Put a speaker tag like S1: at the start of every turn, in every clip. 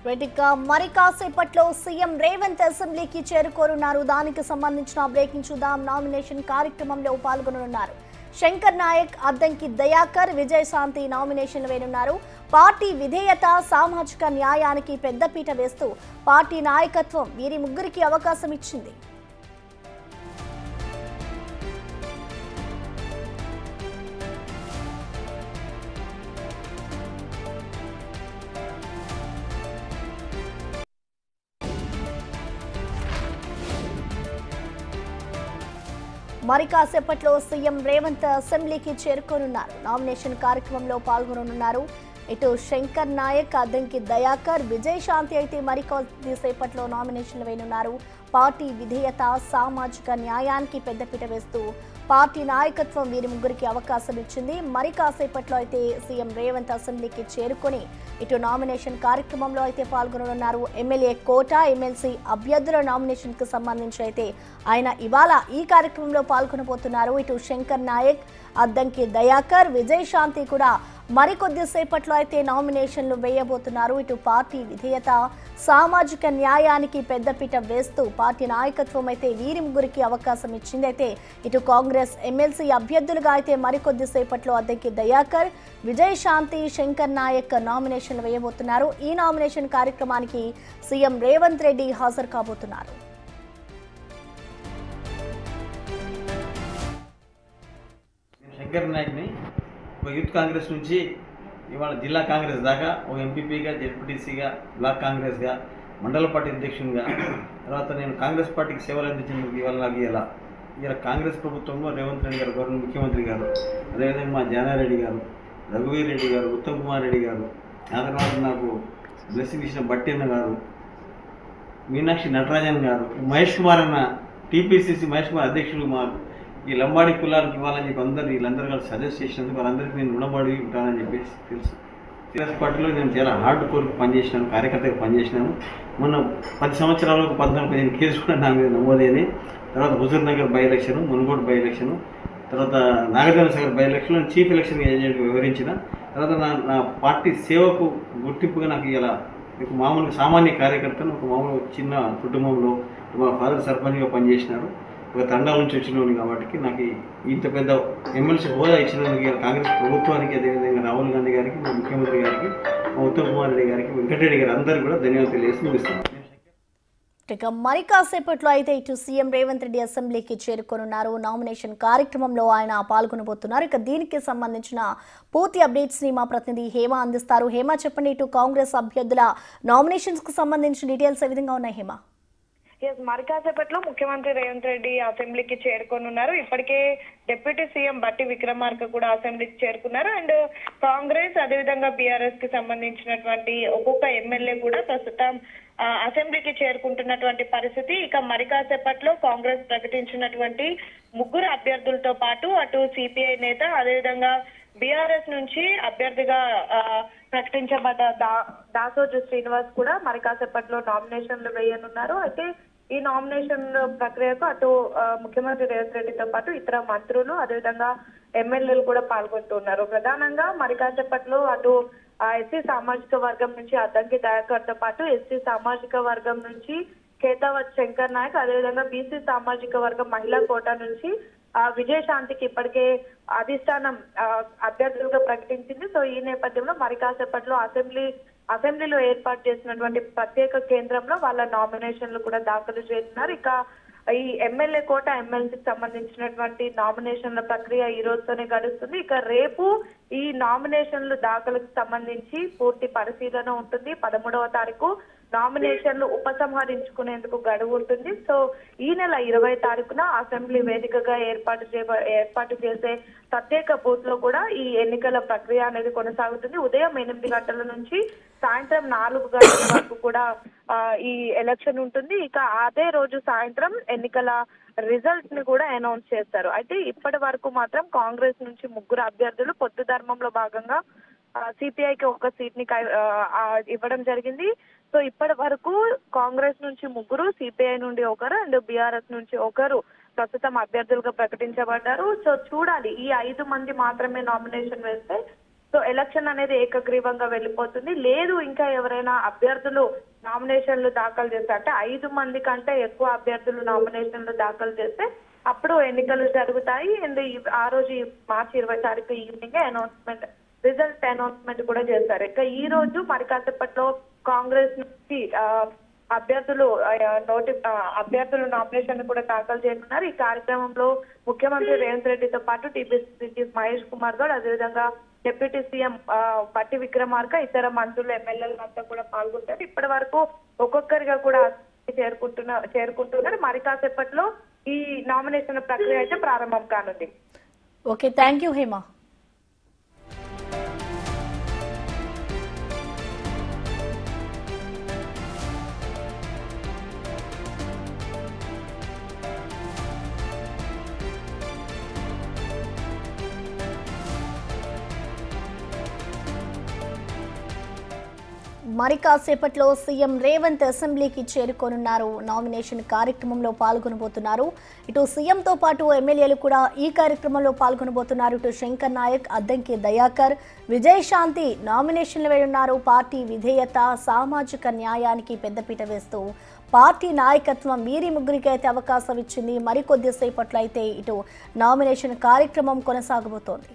S1: వేదిక మరి కాసేపట్లో సీఎం రేవంత్ అసెంబ్లీకి చేరుకోనున్నారు. దానికి సంబంధించిన బ్రేకింగ్ చూద్దాం. నామినేషన్ కార్యక్రమంలో పాల్గొననున్నారు శంకర్ నాయక్, అద్దంకి దయాకర్, విజయశాంతి నామినేషన్లు వేయనున్నారు. పార్టీ విధేయత, సామాజిక న్యాయానికి పెద్దపీట వేస్తూ పార్టీ నాయకత్వం వీరి ముగ్గురికి అవకాశం ఇచ్చింది. మరి కాసేపట్లో సీఎం రేవంత్ అసెంబ్లీకి చేరుకోనున్నారు. నామినేషన్ కార్యక్రమంలో పాల్గొననున్నారు. ఇటు శంకర్ నాయక్, అద్దంకి దయాకర్, విజయశాంతి అయితే మరి కొద్దిసేపట్లో నామినేషన్లు వేయనున్నారు. పార్టీ విధేయత, సామాజిక న్యాయానికి పెద్దపీట వేస్తూ పార్టీ నాయకత్వం వీరి ముగ్గురికి అవకాశం ఇచ్చింది. మరి కాసేపట్లో అయితే సీఎం రేవంత్ అసెంబ్లీకి చేరుకొని ఇటు నామినేషన్ కార్యక్రమంలో అయితే పాల్గొననున్నారు. ఎమ్మెల్యే కోట, ఎమ్మెల్సీ అభ్యర్థుల నామినేషన్ కు సంబంధించి అయితే ఆయన ఇవాళ ఈ కార్యక్రమంలో పాల్గొనబోతున్నారు. ఇటు శంకర్ నాయక్, అద్దంకి దయాకర్, విజయశాంతి కూడా మరికొద్దిసేపట్లో అయితే నామినేషన్లు వేయబోతున్నారు. ఇటు పార్టీ విధేయత, సామాజిక న్యాయానికి పెద్దపీట వేస్తూ పార్టీ నాయకత్వం అయితే వీరి ముగ్గురికి అవకాశం ఇచ్చింది. అయితే ఇటు కాంగ్రెస్ ఎమ్మెల్సీ అభ్యర్థులుగా అయితే మరికొద్దిసేపట్లో అద్దంకి దయాకర్, విజయశాంతి, శంకర్ నాయక్ నామినేషన్లు వేయబోతున్నారు. ఈ నామినేషన్ కార్యక్రమానికి సీఎం రేవంత్ రెడ్డి హాజరు కాబోతున్నారు.
S2: శంకర్ నాయక్ని ఒక యూత్ కాంగ్రెస్ నుంచి ఇవాళ జిల్లా కాంగ్రెస్ దాకా ఒక ఎంపీపీగా, జెడ్పీటీసీగా, బ్లాక్ కాంగ్రెస్గా, మండల పార్టీ అధ్యక్షునిగా, తర్వాత నేను కాంగ్రెస్ పార్టీకి సేవలు అందించినందుకు ఇవాళ నాకు ఇలా కాంగ్రెస్ ప్రభుత్వంలో రేవంత్ రెడ్డి గారు, గవర్నర్ ముఖ్యమంత్రి గారు, అదేవిధంగా మా జానారెడ్డి గారు, రఘువీర్ రెడ్డి గారు, ఉత్తమ్ కుమార్ రెడ్డి గారు, ఆ తర్వాత నాకు బ్లెస్సింగ్ ఇచ్చిన బట్టన్న గారు, మీనాక్షి నటరాజన్ గారు, మహేష్ కుమార్ అన్న టీపీసీసీ మహేష్ కుమార్ అధ్యక్షులు, మా ఈ లంబాడి కులాలకు ఇవ్వాలని చెప్పి వీళ్ళందరూ కలిసి సజెస్ట్ చేసినందుకు వాళ్ళందరికీ నేను రుణపడి ఉంటానని చెప్పేసి తెలుసు. టీఆర్ఎస్ పార్టీలో నేను చాలా హార్డ్ కోర్కి పనిచేసినాను, కార్యకర్తగా పనిచేసినాను. మొన్న 10 సంవత్సరాలకు 14-15 కేసులు కూడా నా మీద నమోదైనాయి. తర్వాత Huzurnagar by election, Munugode by election, తర్వాత Nagarjuna Sagar by election chief election ఏజెంట్గా వివరించిన తర్వాత నా పార్టీ సేవకు గుర్తింపుగా నాకు ఇలా మామూలుగా సామాన్య కార్యకర్తను ఒక మామూలు చిన్న కుటుంబంలో మా ఫాదర్ సర్పంచ్గా పనిచేసినారు. ఒక తండాల నుంచి వచ్చినోని కాబట్టి నాకు ఇంత పెద్ద ఎమ్మెల్సీ హోదా ఇచ్చినందుకు కాంగ్రెస్ ప్రభుత్వానికి, అదేవిధంగా రాహుల్ గాంధీ గారికి, మా ముఖ్యమంత్రి గారికి, మా ఉత్తమ్ కుమార్ రెడ్డి గారికి, వెంకటరెడ్డి గారు అందరికీ కూడా ధన్యవాదాలు తెలియజేసి ముగిస్తున్నాను.
S1: ఇక మరి కాసేపట్లో అయితే ఇటు సీఎం రేవంత్ రెడ్డి అసెంబ్లీకి చేరుకోనున్నారు. నామినేషన్ కార్యక్రమంలో ఆయన పాల్గొనబోతున్నారు. ఇక దీనికి సంబంధించిన పూర్తి అప్డేట్స్ ని మా ప్రతినిధి హేమ అందిస్తారు. హేమ, చెప్పండి, ఇటు కాంగ్రెస్ అభ్యర్థుల నామినేషన్స్ కు సంబంధించిన డీటెయిల్స్ ఏ విధంగా ఉన్నాయి హేమ?
S3: మరి కాసేపట్లో ముఖ్యమంత్రి రేవంత్ రెడ్డి అసెంబ్లీకి చేరుకోనున్నారు. ఇప్పటికే డిప్యూటీ సీఎం బట్టి విక్రమార్క కూడా అసెంబ్లీకి చేరుకున్నారు. అండ్ కాంగ్రెస్ అదేవిధంగా బీఆర్ఎస్ కి సంబంధించినటువంటి ఒక్కొక్క ఎమ్మెల్యే కూడా ప్రస్తుతం అసెంబ్లీకి చేరుకుంటున్నటువంటి పరిస్థితి. ఇక మరి కాసేపట్లో కాంగ్రెస్ ప్రకటించినటువంటి ముగ్గురు అభ్యర్థులతో పాటు అటు సిపిఐ నేత, అదేవిధంగా బీఆర్ఎస్ నుంచి అభ్యర్థిగా ప్రకటించబడ్డ దాసోజు శ్రీనివాస్ కూడా మరి కాసేపట్లో నామినేషన్లు వేయనున్నారు. అయితే ఈ నామినేషన్ ప్రక్రియకు అటు ముఖ్యమంత్రి రేవంత్ రెడ్డితో పాటు ఇతర మంత్రులు, అదేవిధంగా ఎమ్మెల్యేలు కూడా పాల్గొంటున్నారు. ప్రధానంగా మరి కాసేపట్లో అటు ఎస్సీ సామాజిక వర్గం నుంచి అద్దంకి దయాకర్ తో పాటు ఎస్సీ సామాజిక వర్గం నుంచి కేతావత్ శంకర్ నాయక్, అదేవిధంగా బీసీ సామాజిక వర్గం మహిళా కోటా నుంచి విజయశాంతికి ఇప్పటికే అధిష్టానం అభ్యర్థులుగా ప్రకటించింది. సో ఈ నేపథ్యంలో మరి కాసేపట్లో అసెంబ్లీలో ఏర్పాటు చేసినటువంటి ప్రత్యేక కేంద్రంలో వాళ్ళ నామినేషన్లు కూడా దాఖలు చేస్తున్నారు. ఇక ఈ ఎమ్మెల్యే కోట, ఎమ్మెల్సీకి సంబంధించినటువంటి నామినేషన్ల ప్రక్రియ ఈ రోజుతోనే గడుస్తుంది. ఇక రేపు ఈ నామినేషన్లు దాఖలకు సంబంధించి పూర్తి పరిశీలన ఉంటుంది. 13వ తారీఖు నామినేషన్లు ఉపసంహరించుకునేందుకు గడువు ఉంటుంది. సో ఈ నెల 20వ తారీఖున అసెంబ్లీ వేదికగా ఏర్పాటు చేసే ప్రత్యేక బూత్ లో కూడా ఈ ఎన్నికల ప్రక్రియ అనేది కొనసాగుతుంది. ఉదయం 8 గంటల నుంచి సాయంత్రం 4 గంటల వరకు కూడా ఈ ఎలక్షన్ ఉంటుంది. ఇక అదే రోజు సాయంత్రం ఎన్నికల రిజల్ట్స్ ని కూడా అనౌన్స్ చేస్తారు. అయితే ఇప్పటి వరకు మాత్రం కాంగ్రెస్ నుంచి ముగ్గురు అభ్యర్థులు పొత్తు ధర్మంలో భాగంగా సిపిఐకి ఒక సీట్ ని ఇవ్వడం జరిగింది. సో ఇప్పటి వరకు కాంగ్రెస్ నుంచి ముగ్గురు, సిపిఐ నుండి ఒకరు అండ్ బీఆర్ఎస్ నుంచి ఒకరు ప్రస్తుతం అభ్యర్థులుగా ప్రకటించబడ్డారు. సో చూడాలి, ఈ 5 మంది మాత్రమే నామినేషన్ వేస్తే సో ఎలక్షన్ అనేది ఏకగ్రీవంగా వెళ్ళిపోతుంది. లేదు ఇంకా ఎవరైనా అభ్యర్థులు నామినేషన్లు దాఖలు చేస్తే, అంటే 5 మంది కంటే ఎక్కువ అభ్యర్థులు నామినేషన్లు దాఖలు చేస్తే అప్పుడు ఎన్నికలు జరుగుతాయి. అండ్ ఆ రోజు మార్చి 20 తారీఖు ఈవినింగ్ రిజల్ట్ అనౌన్స్మెంట్ కూడా చేస్తారు. ఇక ఈ రోజు మరి కాసేపట్లో కాంగ్రెస్ నుంచి అభ్యర్థులు నామినేషన్ కూడా దాఖలు చేయనున్నారు. ఈ కార్యక్రమంలో ముఖ్యమంత్రి రేవంత్ రెడ్డితో పాటు టీపీసీసీ చీఫ్ మహేష్ కుమార్ గౌడ్, అదేవిధంగా డిప్యూటీ సీఎం బట్టి విక్రమార్క, ఇతర మంత్రులు ఎమ్మెల్యేలంతా కూడా పాల్గొంటారు. ఇప్పటి వరకు ఒక్కొక్కరిగా కూడా చేరుకుంటున్నారు. మరి కాసేపట్లో ఈ నామినేషన్ ప్రక్రియ అయితే ప్రారంభం కానుంది.
S1: Okay, thank you Hema. మరి కాసేపట్లో సీఎం రేవంత్ అసెంబ్లీకి చేరుకోనున్నారు. నామినేషన్ కార్యక్రమంలో పాల్గొనబోతున్నారు. ఇటు సీఎంతో పాటు ఎమ్మెల్యేలు కూడా ఈ కార్యక్రమంలో పాల్గొనబోతున్నారు. ఇటు శంకర్ నాయక్, అద్దంకి దయాకర్, విజయశాంతి నామినేషన్లు వేయనున్నారు. పార్టీ విధేయత, సామాజిక న్యాయానికి పెద్దపీట వేస్తూ పార్టీ నాయకత్వం వీరి ముగ్గురికి అయితే అవకాశం ఇచ్చింది. మరికొద్దిసేపట్లో అయితే ఇటు నామినేషన్ కార్యక్రమం కొనసాగబోతోంది.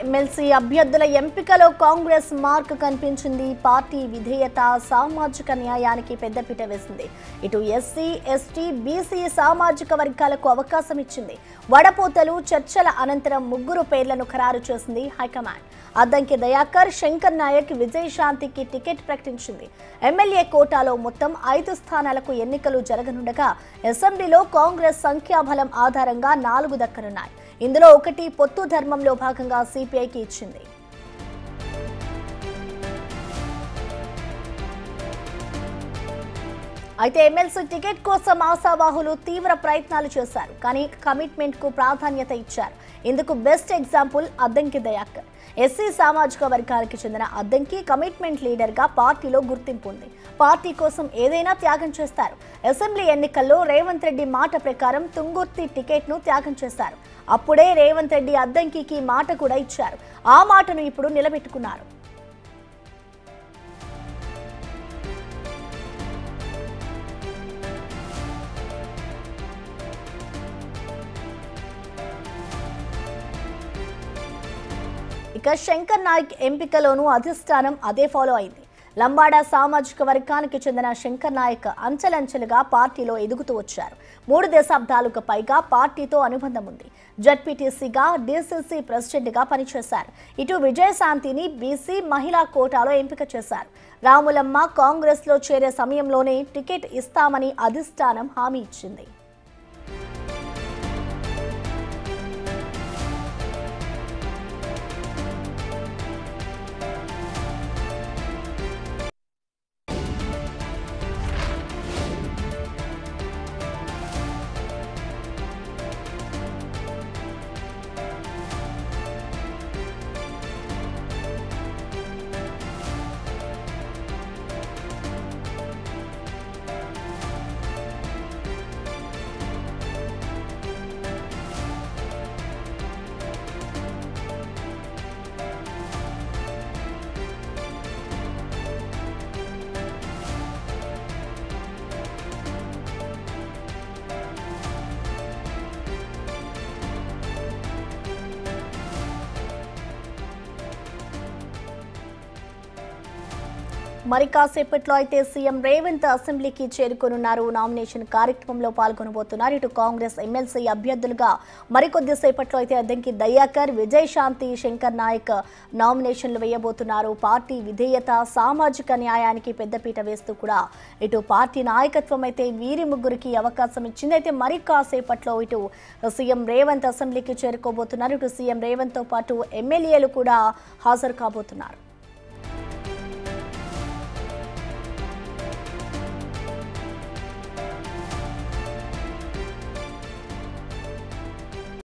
S1: ఎమ్మెల్సీ అభ్యర్థుల ఎంపికలో కాంగ్రెస్ మార్క్ కనిపించింది. పార్టీ విధేయత, సామాజిక న్యాయానికి పెద్దపీట వేసింది. ఇటు ఎస్సీ, ఎస్టీ, బీసీ సామాజిక వర్గాలకు అవకాశం ఇచ్చింది. వడపోతలు చర్చల అనంతరం 3 పేర్లను ఖరారు చేసింది హైకమాండ్. అద్దంకి దయాకర్, శంకర్ నాయక్, విజయశాంతికి టికెట్ ప్రకటించింది. ఎమ్మెల్యే కోటాలో మొత్తం 5 స్థానాలకు ఎన్నికలు జరగనుండగా అసెంబ్లీలో కాంగ్రెస్ సంఖ్యాబలం ఆధారంగా 4 దక్కనున్నాయి. ఇందులో 1 పొత్తు ధర్మంలో భాగంగా సిపిఐకి ఇచ్చింది. అయితే ఎమ్మెల్సీ టికెట్ కోసం ఆశావాహులు తీవ్ర ప్రయత్నాలు చేశారు. కానీ కమిట్మెంట్ కు ప్రాధాన్యత ఇచ్చారు. ఇందుకు best example Addanki Dayakar. SC సామాజిక వర్గానికి చెందిన అద్దంకి కమిట్మెంట్ లీడర్ గా పార్టీలో గుర్తింపు ఉంది. పార్టీ కోసం ఏదైనా త్యాగం చేస్తారు. అసెంబ్లీ ఎన్నికల్లో రేవంత్ రెడ్డి మాట ప్రకారం తుంగుర్తి టికెట్ ను త్యాగం చేశారు. అప్పుడే రేవంత్ రెడ్డి అద్దంకి మాట కూడా ఇచ్చారు. ఆ మాటను ఇప్పుడు నిలబెట్టుకున్నారు. ఇక శంకర్ నాయక్ ఎంపికలోనూ అధిష్టానం అదే ఫాలో అయింది. లంబాడా సామాజిక వర్గానికి చెందిన శంకర్ నాయక్ అంచెలంచెలుగా పార్టీలో ఎదుగుతూ వచ్చారు. 3 దశాబ్దాలకు పైగా పార్టీతో అనుబంధం ఉంది. జడ్పీటీసీగా, డీసీసీ ప్రెసిడెంట్గా పనిచేశారు. ఇటు విజయశాంతిని బీసీ మహిళా కోటాలో ఎంపిక చేశారు. రాములమ్మ కాంగ్రెస్లో చేరే సమయంలోనే టికెట్ ఇస్తామని అధిష్టానం హామీ ఇచ్చింది. మరి కాసేపట్లో అయితే సీఎం రేవంత్ అసెంబ్లీకి చేరుకోనున్నారు. నామినేషన్ కార్యక్రమంలో పాల్గొనబోతున్నారు. ఇటు కాంగ్రెస్ ఎమ్మెల్సీ అభ్యర్థులుగా మరికొద్ది సేపట్లో అయితే అద్దంకి దయాకర్, విజయశాంతి, శంకర్ నాయక్ నామినేషన్లు వేయబోతున్నారు. పార్టీ విధేయత, సామాజిక న్యాయానికి పెద్దపీట వేస్తూ కూడా ఇటు పార్టీ నాయకత్వం అయితే వీరి ముగ్గురికి అవకాశం ఇచ్చింది. అయితే మరి కాసేపట్లో ఇటు సీఎం రేవంత్ అసెంబ్లీకి చేరుకోబోతున్నారు. ఇటు సీఎం రేవంత్ తో పాటు ఎమ్మెల్యేలు కూడా హాజరు కాబోతున్నారు.